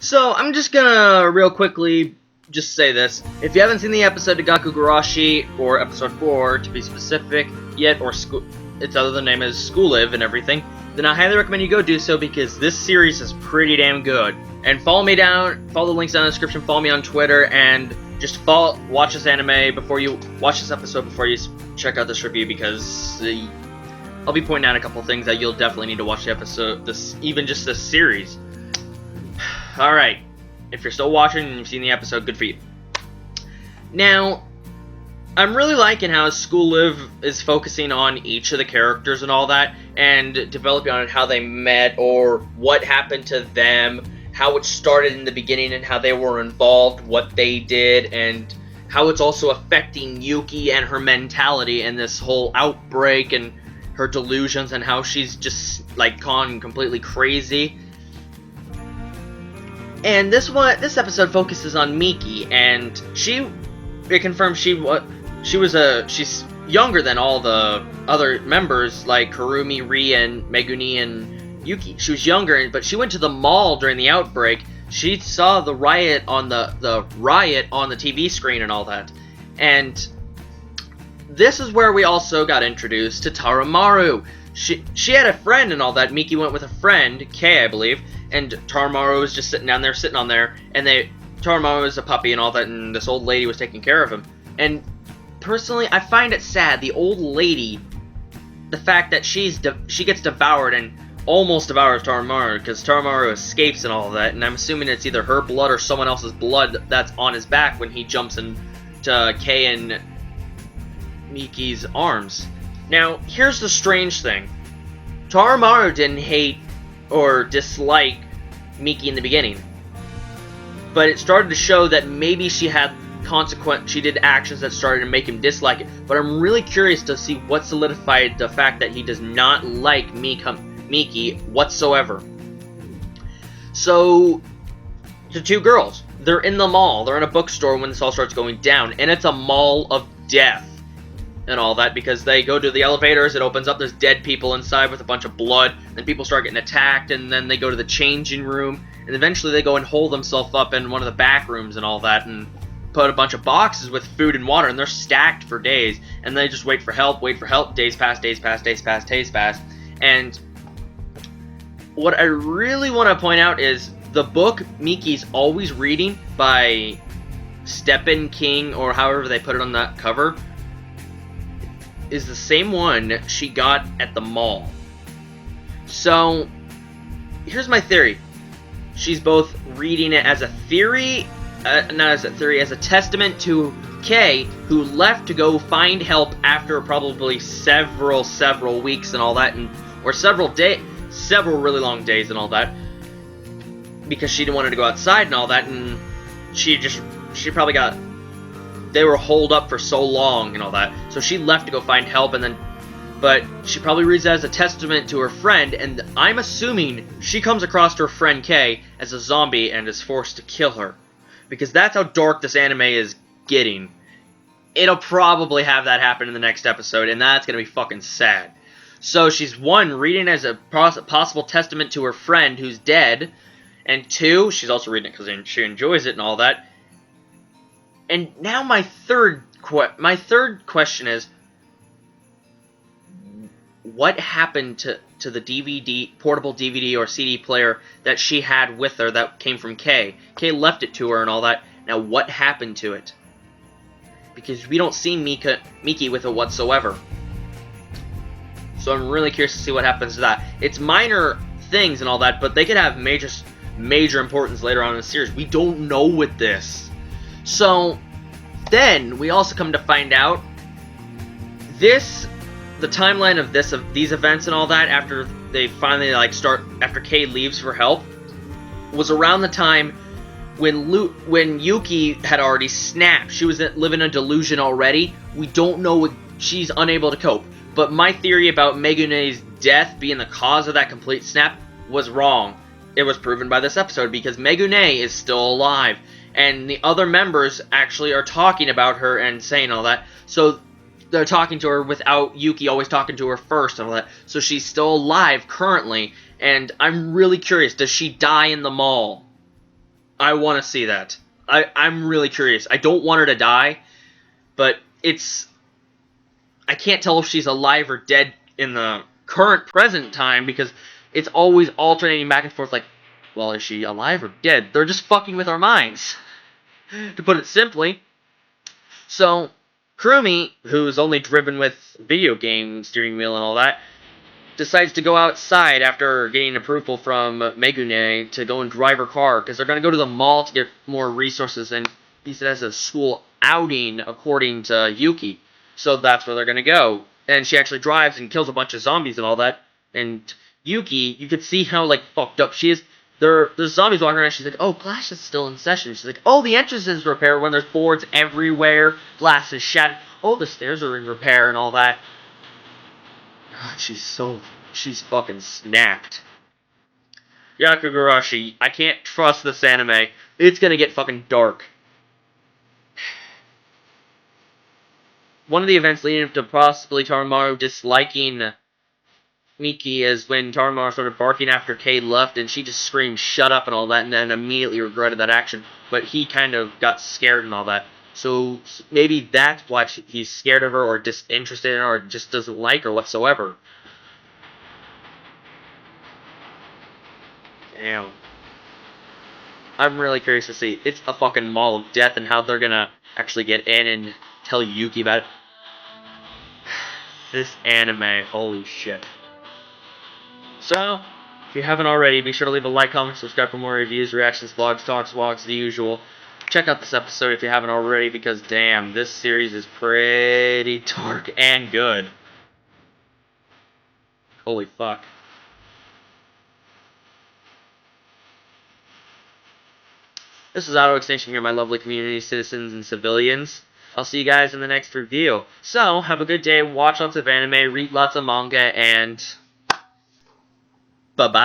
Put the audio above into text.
So, I'm just gonna real quickly just say this. If you haven't seen the episode of Gakkou Gurashi, or episode 4 to be specific, yet, or its other name is School Live and everything, then I highly recommend you go do so because this series is pretty damn good. And follow the links down in the description, follow me on Twitter, and just watch this anime before you watch this episode before you check out this review because I'll be pointing out a couple things that you'll definitely need to watch the episode, even just this series. Alright, if you're still watching and you've seen the episode, good for you. Now, I'm really liking how School Live is focusing on each of the characters and all that, and developing on how they met, or what happened to them, how it started in the beginning and how they were involved, what they did, and how it's also affecting Yuki and her mentality and this whole outbreak and her delusions and how she's just, like, gone completely crazy. And this episode focuses on Miki, and it confirms she's younger than all the other members like Kurumi, Rii, and Megu-nee, and Yuki. She was younger, but she went to the mall during the outbreak. She saw the riot on the TV screen and all that. And this is where we also got introduced to Taroumaru. She had a friend and all that. Miki went with a friend, Kei, I believe, and Taroumaru was just sitting on there, and Taroumaru was a puppy and all that, and this old lady was taking care of him. And personally, I find it sad, the old lady, the fact that she gets devoured and almost devours Taroumaru, because Taroumaru escapes and all of that, and I'm assuming it's either her blood or someone else's blood that's on his back when he jumps into Kei and Miki's arms. Now, here's the strange thing. Taroumaru didn't hate or dislike Miki in the beginning, but it started to show that maybe she did actions that started to make him dislike it. But I'm really curious to see what solidified the fact that he does not like Miki whatsoever. So, the two girls, they're in the mall, they're in a bookstore when this all starts going down, and it's a mall of death and all that, because they go to the elevators, it opens up, there's dead people inside with a bunch of blood, then people start getting attacked, and then they go to the changing room, and eventually they go and hole themselves up in one of the back rooms and all that, and put a bunch of boxes with food and water, and they're stacked for days, and they just wait for help, days pass, and what I really want to point out is the book Miki's always reading by Stephen King, or however they put it on that cover, is the same one she got at the mall. So, here's my theory. She's both reading it as a theory, as a testament to Kei, who left to go find help after probably several weeks and all that, or several really long days and all that, because she didn't want to go outside and all that, and she probably got, they were holed up for so long and all that, so she left to go find help, but she probably reads that as a testament to her friend, and I'm assuming she comes across her friend Kei as a zombie and is forced to kill her, because that's how dark this anime is getting. It'll probably have that happen in the next episode, and that's gonna be fucking sad. So she's, 1, reading as a possible testament to her friend who's dead, and 2, she's also reading it because she enjoys it and all that. And now my third question is, what happened to the portable DVD or CD player that she had with her that came from Kei? Kei left it to her and all that. Now what happened to it? Because we don't see Miki with it whatsoever. So I'm really curious to see what happens to that. It's minor things and all that, but they could have major importance later on in the series. We don't know with this. So, then, we also come to find out, the timeline of these events and all that, after they finally, after Kei leaves for help, was around the time when Yuki had already snapped. She was living a delusion already. We don't know she's unable to cope. But my theory about Megu-nee's death being the cause of that complete snap was wrong. It was proven by this episode, because Megu-nee is still alive, and the other members actually are talking about her and saying all that, so they're talking to her without Yuki always talking to her first and all that, so she's still alive currently, and I'm really curious, does she die in the mall? I want to see that. I'm really curious. I don't want her to die, but I can't tell if she's alive or dead in the current present time because it's always alternating back and forth like, well, is she alive or dead? They're just fucking with our minds, to put it simply. So, Kurumi, who's only driven with video game steering wheel and all that, decides to go outside after getting approval from Megu-nee to go and drive her car, because they're going to go to the mall to get more resources, and he says a school outing, according to Yuki. So that's where they're going to go. And she actually drives and kills a bunch of zombies and all that. And Yuki, you could see how, like, fucked up she is. There's zombies walking around, she's like, oh, class is still in session. She's like, oh, the entrance is repaired when there's boards everywhere, glass is shattered. Oh, the stairs are in repair and all that. She's fucking snapped. Gakkou Gurashi, I can't trust this anime. It's gonna get fucking dark. One of the events leading up to possibly Taroumaru disliking Miki is when Taroumaru started barking after Kay left, and she just screamed, shut up and all that, and then immediately regretted that action. But he kind of got scared and all that. So maybe that's why he's scared of her, or disinterested in her, or just doesn't like her whatsoever. Damn. I'm really curious to see. It's a fucking mall of death and how they're gonna actually get in and tell Yuki about it. This anime, holy shit. So, if you haven't already, be sure to leave a like, comment, subscribe for more reviews, reactions, vlogs, talks, vlogs, the usual. Check out this episode if you haven't already, because damn, this series is pretty dark and good. Holy fuck. This is Auto Extinction here, my lovely community, citizens, and civilians. I'll see you guys in the next review. So, have a good day, watch lots of anime, read lots of manga, and bye-bye.